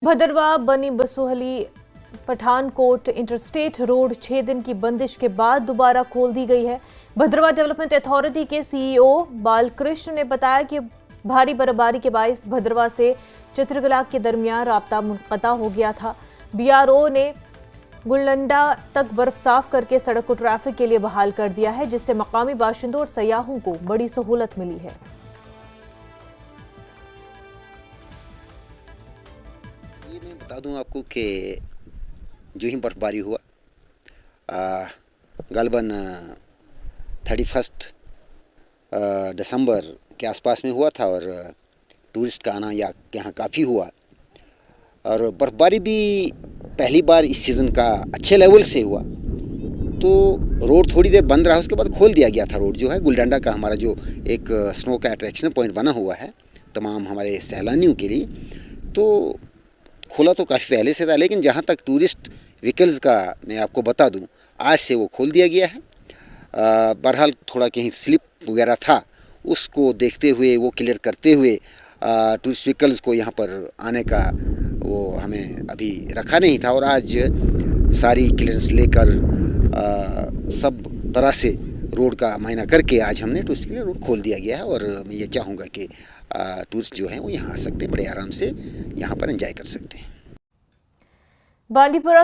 भदरवा बनी Basohli Pathankot interstate road 6 दिन की बंदिश के बाद दोबारा खोल दी गई है। भदरवा डेवलपमेंट अथॉरिटी के सीईओ बालकृष्ण ने बताया कि भारी बर्फबारी के बायस भदरवा से चित्रकला के दरमियान राब्ता मुनक़ता हो गया था। बीआरओ ने गुलंडा तक बर्फ साफ करके सड़क को ट्रैफिक के लिए बहाल कर दिया है, जिससे मकामी बाशिंदों और सयाहों को बड़ी सहूलत मिली है। ये मैं बता दूं आपको कि जो ही बर्फबारी हुआ गालबन 31 दिसंबर के आसपास में हुआ था और टूरिस्ट का आना यहाँ काफ़ी हुआ और बर्फबारी भी पहली बार इस सीज़न का अच्छे लेवल से हुआ। तो रोड थोड़ी देर बंद रहा, उसके बाद खोल दिया गया था। रोड जो है गुलडंडा का हमारा जो एक स्नो का अट्रैक्शन पॉइंट बना हुआ है तमाम हमारे सैलानियों के लिए, तो खोला तो काफ़ी पहले से था, लेकिन जहाँ तक टूरिस्ट व्हीकल्स का मैं आपको बता दूं, आज से वो खोल दिया गया है। बहरहाल थोड़ा कहीं स्लिप वगैरह था, उसको देखते हुए वो क्लियर करते हुए टूरिस्ट व्हीकल्स को यहाँ पर आने का वो हमें अभी रखा नहीं था और आज सारी क्लियरेंस लेकर सब तरह से रोड का मायना करके आज हमने टूरिस्ट के लिए रोड खोल दिया गया है। और मैं ये चाहूँगा कि टूरिस्ट जो हैं वो यहाँ आ सकते हैं, बड़े आराम से यहाँ पर एंजॉय कर सकते हैं। बांडीपुरा